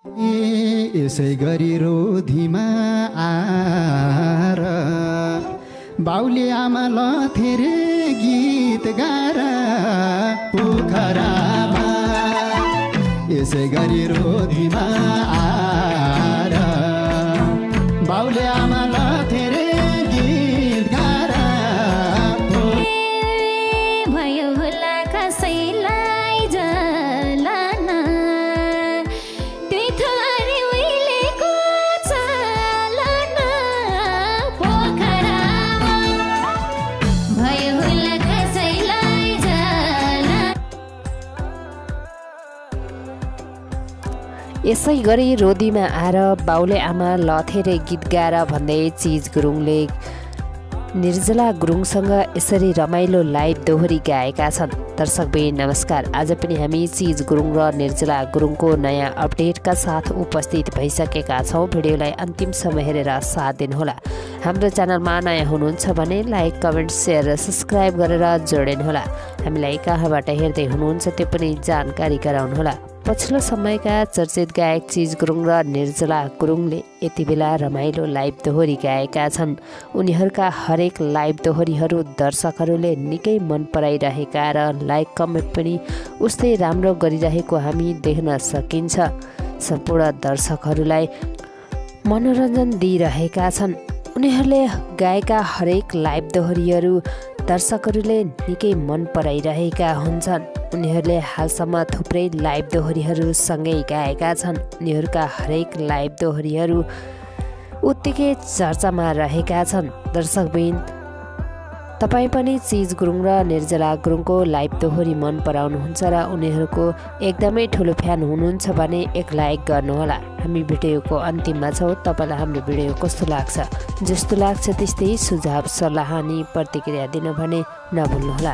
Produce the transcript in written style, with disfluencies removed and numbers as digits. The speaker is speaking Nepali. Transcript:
यसै गरी रोधीमा आएर बाउले आमा लथेरे गीत गाएर पोखरामा यसै गरी रोधीमा आएर बाउले आमा लथेरे गीत गाएर भयो होला कसैलाई जलन त्यही थरी उहिलेको चलन पोखरामा भयो होला कसैलाई जलन। यसै गरी रोदीमा आएर बाउले आमा लथेरे गीत गाएर भन्दै चिज गुरुङले निर्जला गुरुङसँग यसरी रमाइलो लाइभ दोहोरी गाएका छन्। दर्शकबिन नमस्कार, आज पनि हामी चिज गुरुङ र निर्जला गुरुङको नयाँ अपडेटका साथ उपस्थित भइसकेका छौँ। भिडियोलाई अन्तिमसम्म हेरेर साथ दिनुहोला। हाम्रो च्यानलमा नयाँ हुनुहुन्छ भने लाइक, कमेन्ट, सेयर र सब्सक्राइब गरेर जोडिनुहोला। हामीलाई कहाँबाट हेर्दै हुनुहुन्छ त्यो पनि जानकारी गराउनुहोला। पछिल्लो समयका चर्चित गायक चिज गुरुङ र निर्जला गुरुङले यति बेला रमाइलो लाइभ दोहोरी गाएका छन्। उनीहरूका हरेक लाइभ दोहोरीहरू दर्शकहरूले निकै मन पराइरहेका र लाइक कमेन्ट पनि उस्तै राम्रो गरिरहेको हामी देख्न सकिन्छ। सम्पूर्ण दर्शकहरूलाई मनोरञ्जन दिइरहेका छन्। उनीहरूले गाएका हरेक लाइभ दोहोरीहरू दर्शकहरूले निकै मन पराइरहेका हुन्छन्। उनीहरूले हालसम्म थुप्रै लाइभ दोहोरीहरू सँगै गाएका छन्। उनीहरूका हरेक लाइभ दोहोरीहरू उत्तिकै चर्चामा रहेका छन्। दर्शकबिन तपाईँ पनि चिज गुरुङ र निर्जला गुरुङको लाइभ दोहोरी मन पराउनुहुन्छ र उनीहरूको एकदमै ठुलो फ्यान हुनुहुन्छ भने एक लाइक गर्नुहोला। हामी भिडियोको अन्तिममा छौँ। तपाईँलाई हाम्रो भिडियो कस्तो लाग्छ, जस्तो लाग्छ त्यस्तै सुझाव सल्लाह अनि प्रतिक्रिया दिन भने नभुल्नुहोला।